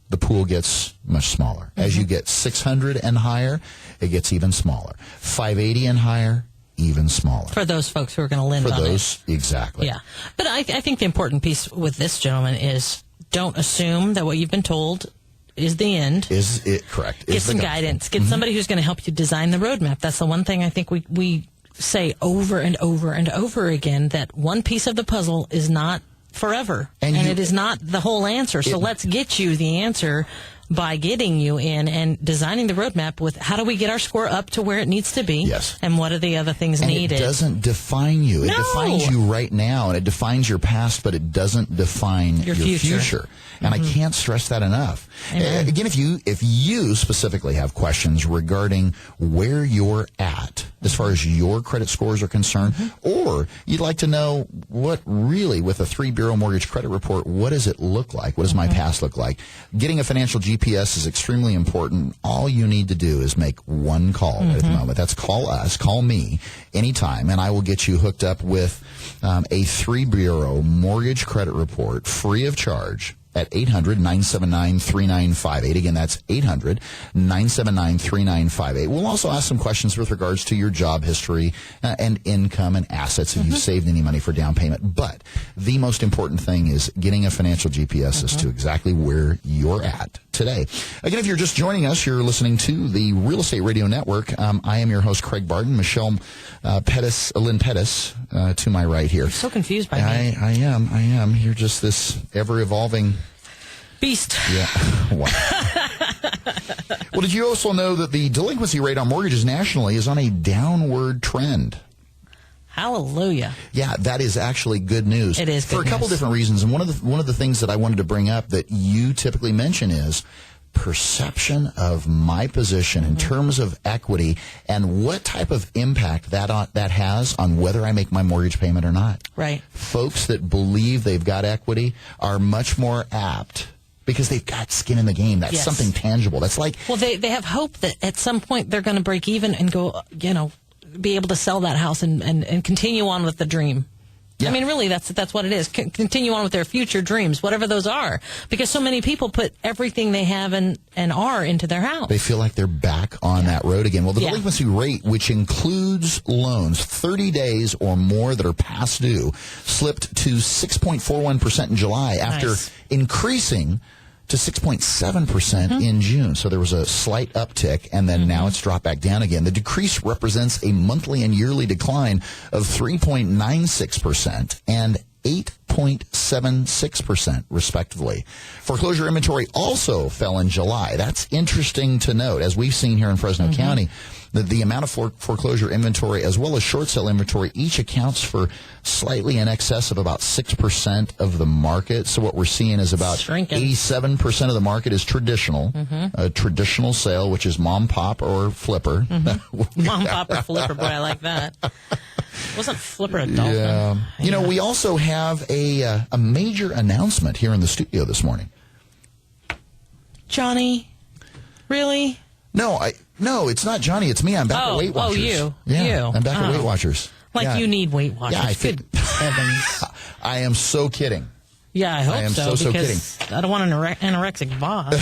the pool gets much smaller. As you get 600 and higher, it gets even smaller. 580 and higher, even smaller. For those folks who are going to lend on it. For those, exactly. Yeah. But I think the important piece with this gentleman is, don't assume that what you've been told is the end. Is it correct? Get some guidance. Get somebody who's going to help you design the roadmap. That's the one thing I think we say over and over and over again, that one piece of the puzzle is not forever. And it is not the whole answer. So let's get you the answer by getting you in and designing the roadmap with how do we get our score up to where it needs to be, and what are the other things needed. It doesn't define you. It defines you right now, and it defines your past, but it doesn't define your future. And I can't stress that enough. Again, if you specifically have questions regarding where you're at as far as your credit scores are concerned, or you'd like to know what really, with a 3-bureau mortgage credit report, what does it look like? What does my past look like? Getting a financial GPS is extremely important. All you need to do is make one call right at the moment. That's call us, call me anytime, and I will get you hooked up with a 3-bureau mortgage credit report free of charge at 800-979-3958. Again, that's 800-979-3958. We'll also ask some questions with regards to your job history and income and assets, if you've saved any money for down payment. But the most important thing is getting a financial GPS as to exactly where you're at today. Again, if you're just joining us, you're listening to the Real Estate Radio Network. I am your host, Craig Barton. Michelle Lynn Pettis to my right here. I'm so confused by me. I am. You're just this ever-evolving beast. Yeah. Wow. Well, did you also know that the delinquency rate on mortgages nationally is on a downward trend? Hallelujah. Yeah, that is actually good news. It is good for a couple different reasons. And one of the things that I wanted to bring up that you typically mention is perception of my position in terms of equity and what type of impact that has on whether I make my mortgage payment or not. Right. Folks that believe they've got equity are much more apt because they've got skin in the game. That's something tangible. That's like... Well, they have hope that at some point they're going to break even and go, be able to sell that house and continue on with the dream. Yeah. I mean, really, that's what it is. Continue on with their future dreams, whatever those are. Because so many people put everything they have and are into their house. They feel like they're back on that road again. Well, the delinquency rate, which includes loans 30 days or more that are past due, slipped to 6.41% in July after increasing to 6.7% in June. So there was a slight uptick, and then now it's dropped back down again. The decrease represents a monthly and yearly decline of 3.96% and 8.76%, respectively. Foreclosure inventory also fell in July. That's interesting to note. As we've seen here in Fresno County, the amount of foreclosure inventory as well as short sale inventory each accounts for slightly in excess of about 6% of the market. So what we're seeing is about 87% of the market is traditional, a traditional sale, which is mom, pop, or flipper. Mom, pop, or flipper. Boy, I like that. Wasn't flipper a dolphin? Yeah. You know, we also have a major announcement here in the studio this morning. Johnny? Really? No, it's not Johnny. It's me. I'm back at Weight Watchers. Oh, you. Yeah, you. I'm back at Weight Watchers. You need Weight Watchers. Yeah, Good heavens. I am so kidding. Yeah, I hope I am so because kidding. I don't want an anorexic boss.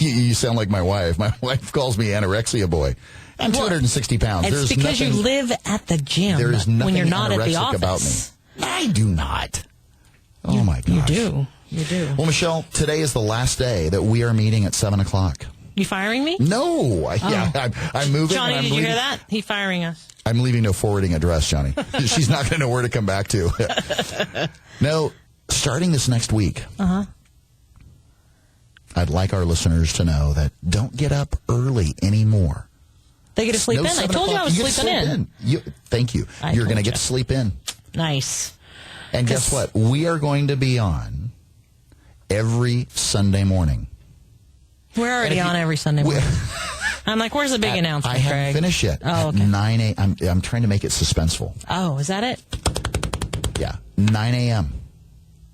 You sound like my wife. My wife calls me anorexia boy. I'm 260 pounds. It's because you live at the gym there is nothing when you're not at the anorexic office. about me. I do not. Oh, my gosh. You do. Well, Michelle, today is the last day that we are meeting at 7 o'clock. You firing me? No. I'm moving. Johnny, did you hear that? He's firing us. I'm leaving no forwarding address, Johnny. She's not going to know where to come back to. No, starting this next week, I'd like our listeners to know that don't get up early anymore. They get to sleep in. I told you I was sleeping in. Thank you. You're going to get to sleep in. Nice. And guess what? We are going to be on every Sunday morning. We're already on every Sunday morning. I'm like, where's the big announcement, I haven't Craig? finished yet. Oh, okay. At 9 a.m. I'm trying to make it suspenseful. Oh, is that it? Yeah, 9 a.m.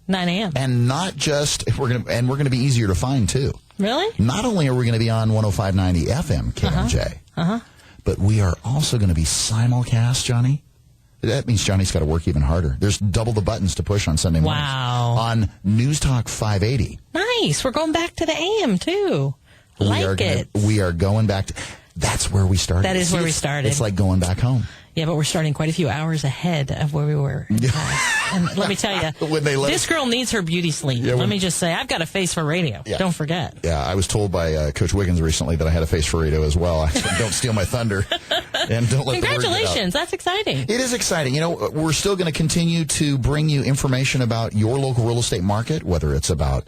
9 a.m. And not just we're going to be easier to find too. Really? Not only are we going to be on 105.9 FM KMJ, but we are also going to be simulcast, Johnny. That means Johnny's got to work even harder. There's double the buttons to push on Sunday mornings. Wow. On News Talk 580. Nice. We're going back to the AM too. We are going back to. That's where we started. That is where we started. It's like going back home. Yeah, but we're starting quite a few hours ahead of where we were. And let me tell you, this girl needs her beauty sleep. Let me just say, I've got a face for radio. Yeah. Don't forget. Yeah, I was told by Coach Wiggins recently that I had a face for radio as well. Don't steal my thunder. And don't let Congratulations. That's exciting. It is exciting. You know, we're still going to continue to bring you information about your local real estate market, whether it's about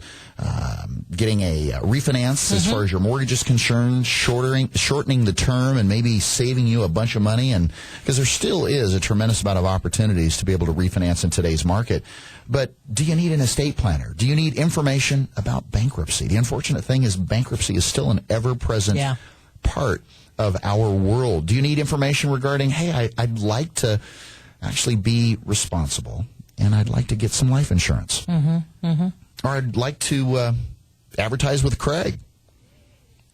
getting a refinance as far as your mortgage is concerned, shortening the term, and maybe saving you a bunch of money. And because there still is a tremendous amount of opportunities to be able to refinance in today's market. But do you need an estate planner? Do you need information about bankruptcy? The unfortunate thing is bankruptcy is still an ever-present part of our world. Do you need information regarding, hey, I'd like to actually be responsible, and I'd like to get some life insurance. Or I'd like to advertise with Craig.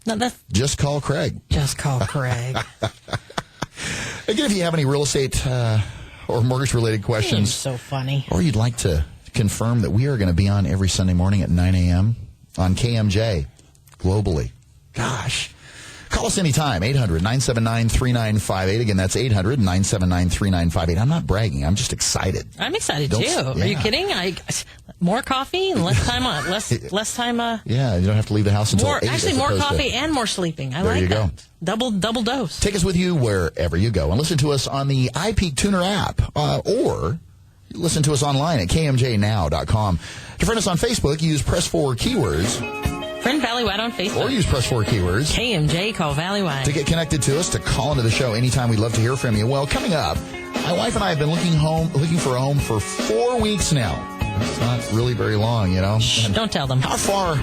No, just call Craig. Just call Craig. Again, if you have any real estate or mortgage-related questions. So funny. Or you'd like to confirm that we are going to be on every Sunday morning at 9 a.m. on KMJ globally. Gosh. Call us anytime, 800-979-3958. Again, that's 800-979-3958. I'm not bragging. I'm just excited. I'm excited, too. Yeah. Are you kidding? More coffee and less time on. Less time. Yeah, you don't have to leave the house until 8. Actually, more coffee and more sleeping. I like that. There you go. Double dose. Take us with you wherever you go. And listen to us on the iPeak Tuner app or listen to us online at kmjnow.com. To friend us on Facebook, use Press 4 keywords. Friend Valleywide on Facebook. Or use Press 4 keywords. KMJ, call Valleywide. To get connected to us, to call into the show anytime. We'd love to hear from you. Well, coming up, my wife and I have been looking for a home for 4 weeks now. It's not really very long, you know. Shh, don't tell them. How far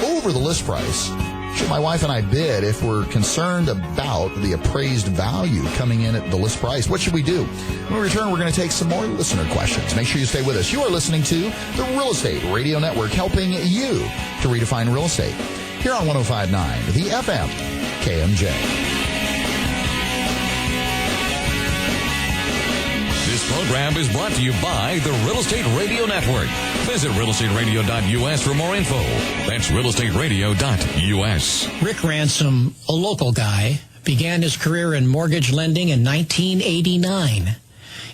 over the list price should my wife and I bid if we're concerned about the appraised value coming in at the list price? What should we do? When we return, we're going to take some more listener questions. Make sure you stay with us. You are listening to the Real Estate Radio Network, helping you to redefine real estate. Here on 105.9, the FM KMJ. This program is brought to you by the Real Estate Radio Network. Visit realestateradio.us for more info. That's realestateradio.us. Rick Ransom, a local guy, began his career in mortgage lending in 1989.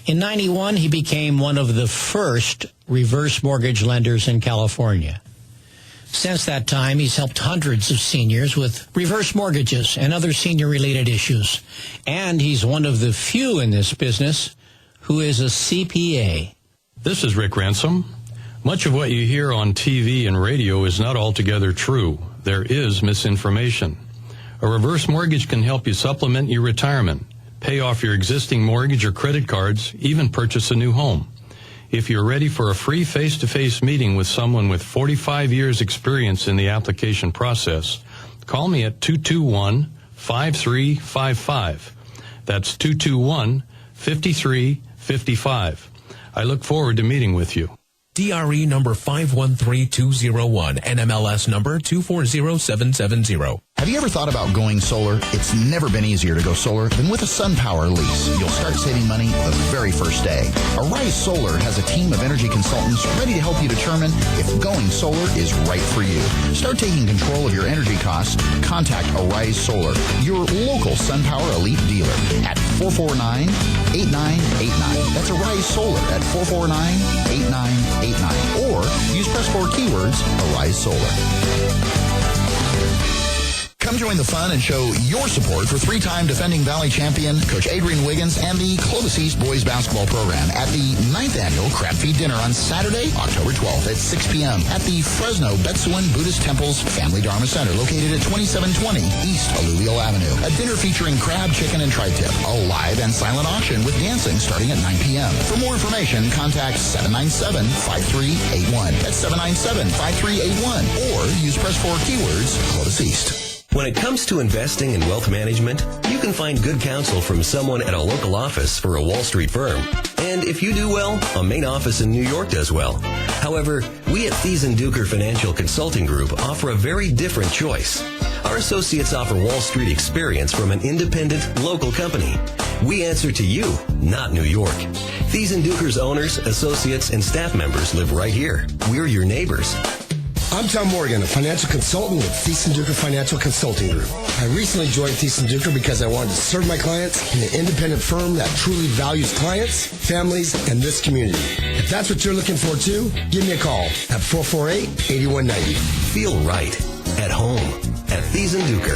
In 91, he became one of the first reverse mortgage lenders in California. Since that time, he's helped hundreds of seniors with reverse mortgages and other senior-related issues. And he's one of the few in this business who is a CPA. This is Rick Ransom. Much of what you hear on TV and radio is not altogether true. There is misinformation. A reverse mortgage can help you supplement your retirement, pay off your existing mortgage or credit cards, even purchase a new home. If you're ready for a free face-to-face meeting with someone with 45 years experience in the application process, call me at 221-5355. That's 221-5355. I look forward to meeting with you. DRE number 513201, NMLS number 240770. Have you ever thought about going solar? It's never been easier to go solar than with a SunPower lease. You'll start saving money the very first day. Arise Solar has a team of energy consultants ready to help you determine if going solar is right for you. Start taking control of your energy costs. Contact Arise Solar, your local SunPower Elite dealer at 449-8989. That's Arise Solar at 449-8989. Or use press 4 keywords, Arise Solar. Come join the fun and show your support for three-time defending Valley champion Coach Adrian Wiggins and the Clovis East boys basketball program at the 9th annual Crab Feed Dinner on Saturday, October 12th at 6 p.m. at the Fresno Betsuan Buddhist Temple's Family Dharma Center located at 2720 East Alluvial Avenue. A dinner featuring crab, chicken, and tri-tip. A live and silent auction with dancing starting at 9 p.m. For more information, contact 797-5381. That's 797-5381. Or use press 4 keywords, Clovis East. When it comes to investing in wealth management, you can find good counsel from someone at a local office for a Wall Street firm. And if you do well, a main office in New York does well. However, we at Thies & Duker Financial Consulting Group offer a very different choice. Our associates offer Wall Street experience from an independent, local company. We answer to you, not New York. Thies & Duker's owners, associates, and staff members live right here. We're your neighbors. I'm Tom Morgan, a financial consultant with Thies & Duker Financial Consulting Group. I recently joined Thies & Duker because I wanted to serve my clients in an independent firm that truly values clients, families, and this community. If that's what you're looking for too, give me a call at 448-8190. Feel right at home at Thies & Duker.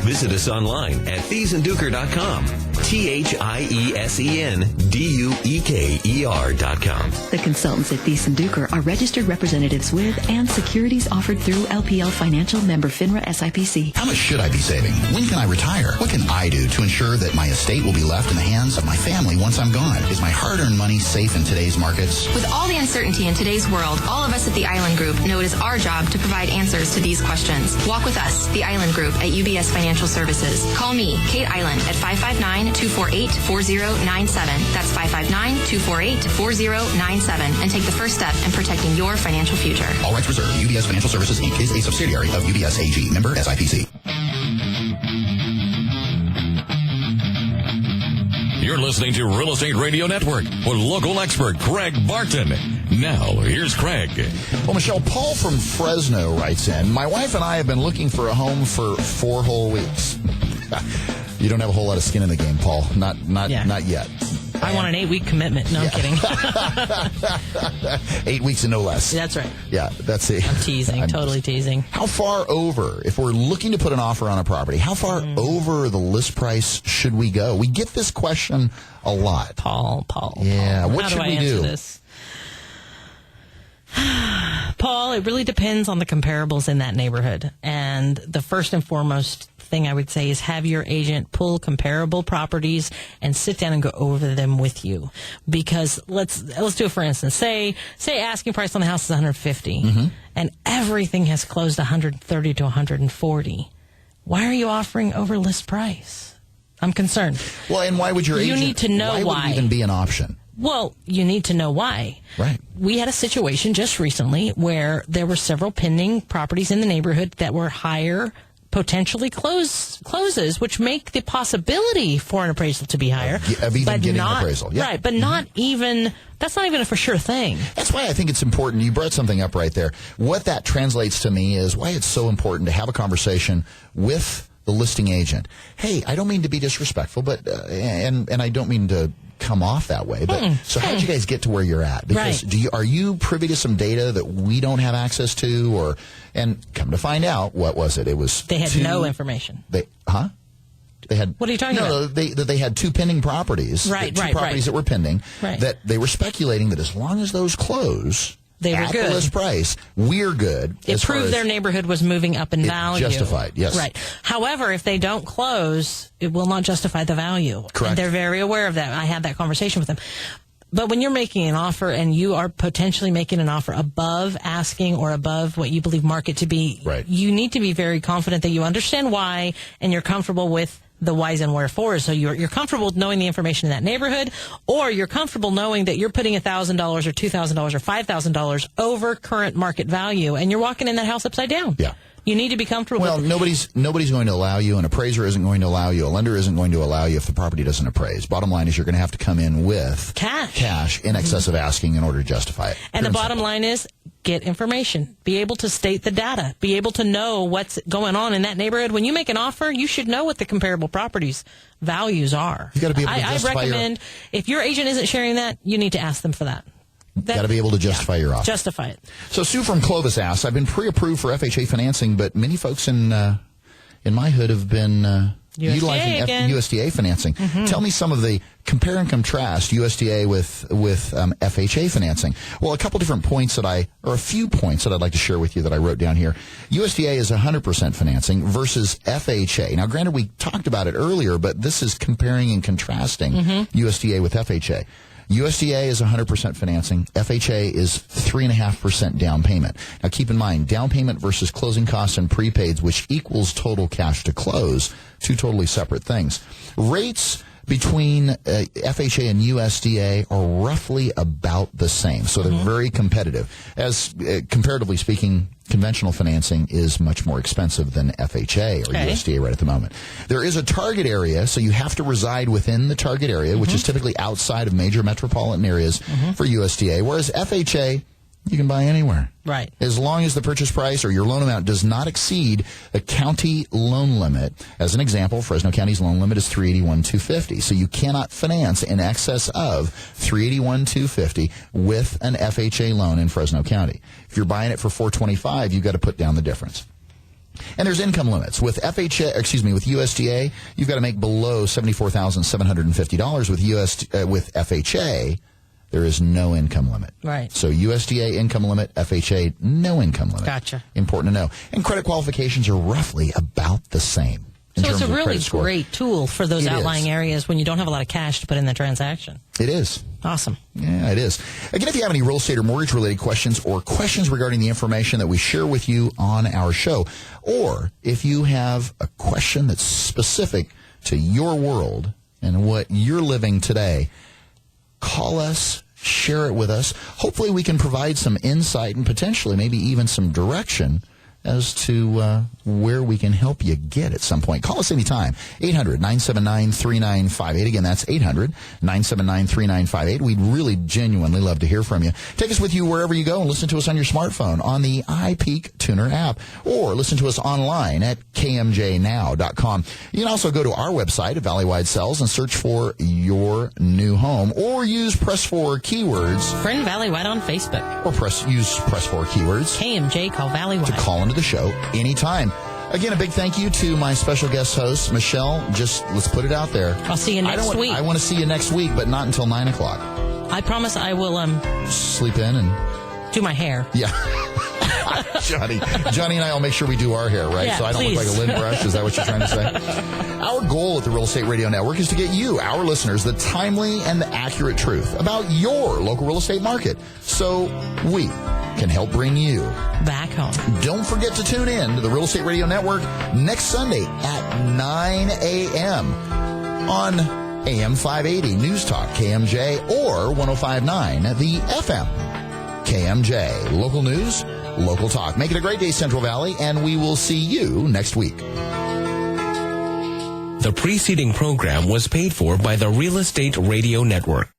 Visit us online at thiesandduker.com. THIESENDUEKER.com. The consultants at Thies & Duker are registered representatives with and securities offered through LPL Financial, member FINRA SIPC. How much should I be saving? When can I retire? What can I do to ensure that my estate will be left in the hands of my family once I'm gone? Is my hard-earned money safe in today's markets? With all the uncertainty in today's world, all of us at the Island Group know it is our job to provide answers to these questions. Walk with us, the Island Group at UBS Financial Services. Call me, Kate Island, at 559-248-4097. That's 559-248-4097. And take the first step in protecting your financial future. All rights reserved. UBS Financial Services, Inc. is a subsidiary of UBS AG. Member SIPC. You're listening to Real Estate Radio Network with local expert Craig Barton. Now, here's Craig. Well, Michelle, Paul from Fresno writes in, my wife and I have been looking for a home for 4 whole weeks. You don't have a whole lot of skin in the game, Paul. Not yet. I want an 8-week commitment. No, I'm kidding. 8 weeks and no less. That's right. Yeah, that's it. I'm teasing, totally teasing. How far over, if we're looking to put an offer on a property, how far over the list price should we go? We get this question a lot. Paul. Yeah, what how should do I we answer do? This? Paul, it really depends on the comparables in that neighborhood. And the first and foremost thing I would say is have your agent pull comparable properties and sit down and go over them with you. Because let's do it for instance. Say asking price on the house is $150 and everything has closed $130 to $140. Why are you offering over list price? I'm concerned. Well, and why would your agent? You need to know why. Would it even be an option? Well, you need to know why. Right. We had a situation just recently where there were several pending properties in the neighborhood that were higher, potentially closes, which make the possibility for an appraisal to be higher. Of even getting an appraisal. Yeah. Right, but not even, that's not even a for sure thing. That's why I think it's important. You brought something up right there. What that translates to me is why it's so important to have a conversation with the listing agent. Hey, I don't mean to be disrespectful, but and I don't mean to come off that way. But so how did you guys get to where you're at? Because are you privy to some data that we don't have access to, and come to find out, what was it? It was they had no information. They had. What are you talking about? No, they had 2 pending properties. Right. Two properties that were pending. Right. That they were speculating that as long as those close. They were good. At the list price, we're good. It proved their neighborhood was moving up in value. Justified, yes. Right. However, if they don't close, it will not justify the value. Correct. And they're very aware of that. I had that conversation with them. But when you're making an offer and you are potentially making an offer above asking or above what you believe market to be, you need to be very confident that you understand why and you're comfortable with the whys and wherefores. So you're comfortable knowing the information in that neighborhood, or you're comfortable knowing that you're putting $1,000 or $2,000 or $5,000 over current market value, and you're walking in that house upside down. Yeah. You need to be comfortable. Well, nobody's going to allow you. An appraiser isn't going to allow you. A lender isn't going to allow you if the property doesn't appraise. Bottom line is you're going to have to come in with cash in excess of asking in order to justify it. And the bottom line is get information. Be able to state the data. Be able to know what's going on in that neighborhood. When you make an offer, you should know what the comparable properties values are. You've got to be able to justify I recommend, if your agent isn't sharing that, you need to ask them for that. Got to be able to justify your offer. Justify it. So Sue from Clovis asks, I've been pre-approved for FHA financing, but many folks in my hood have been utilizing USDA financing. Mm-hmm. Tell me some of the compare and contrast USDA with FHA financing. Well, a few points that I'd like to share with you that I wrote down here. USDA is 100% financing versus FHA. Now, granted, we talked about it earlier, but this is comparing and contrasting USDA with FHA. USDA is 100% financing. FHA is 3.5% down payment. Now, keep in mind, down payment versus closing costs and prepaids, which equals total cash to close, two totally separate things. Rates between FHA and USDA are roughly about the same, so they're very competitive. As comparatively speaking, conventional financing is much more expensive than FHA or USDA right at the moment. There is a target area, so you have to reside within the target area, which is typically outside of major metropolitan areas for USDA, whereas FHA, you can buy anywhere. Right. As long as the purchase price or your loan amount does not exceed the county loan limit. As an example, Fresno County's loan limit is $381,250. So you cannot finance in excess of $381,250 with an FHA loan in Fresno County. If you're buying it for $425, you've got to put down the difference. And there's income limits. With USDA, you've got to make below $74,750. With FHA, there is no income limit. Right. So USDA income limit, FHA no income limit. Gotcha. Important to know. And credit qualifications are roughly about the same. So it's a really great tool for those outlying areas when you don't have a lot of cash to put in the transaction. It is. Awesome. Yeah, it is. Again, if you have any real estate or mortgage-related questions or questions regarding the information that we share with you on our show, or if you have a question that's specific to your world and what you're living today, call us, share it with us. Hopefully we can provide some insight and potentially maybe even some direction as to where we can help you get at some point. Call us anytime. 800-979-3958. Again, that's 800-979-3958. We'd really genuinely love to hear from you. Take us with you wherever you go and listen to us on your smartphone on the iPeak Tuner app, or listen to us online at kmjnow.com. You can also go to our website at Valleywide Sells and search for your new home, or use Press 4 keywords. Friend Valleywide on Facebook. Or use Press 4 keywords. KMJ Call Valleywide. To call into the show anytime. Again, a big thank you to my special guest host, Michelle. Just let's put it out there. I'll see you next week. I want to see you next week, but not until 9 o'clock. I promise I will sleep in and do my hair. Yeah. Johnny and I will make sure we do our hair, right? Yeah, so I don't look like a lint brush. Is that what you're trying to say? Our goal at the Real Estate Radio Network is to get you, our listeners, the timely and the accurate truth about your local real estate market, so we can help bring you back home. Don't forget to tune in to the Real Estate Radio Network next Sunday at 9 a.m. on AM 580 News Talk KMJ or 105.9 the FM KMJ. Local news, local talk. Make it a great day, Central Valley, and we will see you next week. The preceding program was paid for by the Real Estate Radio Network.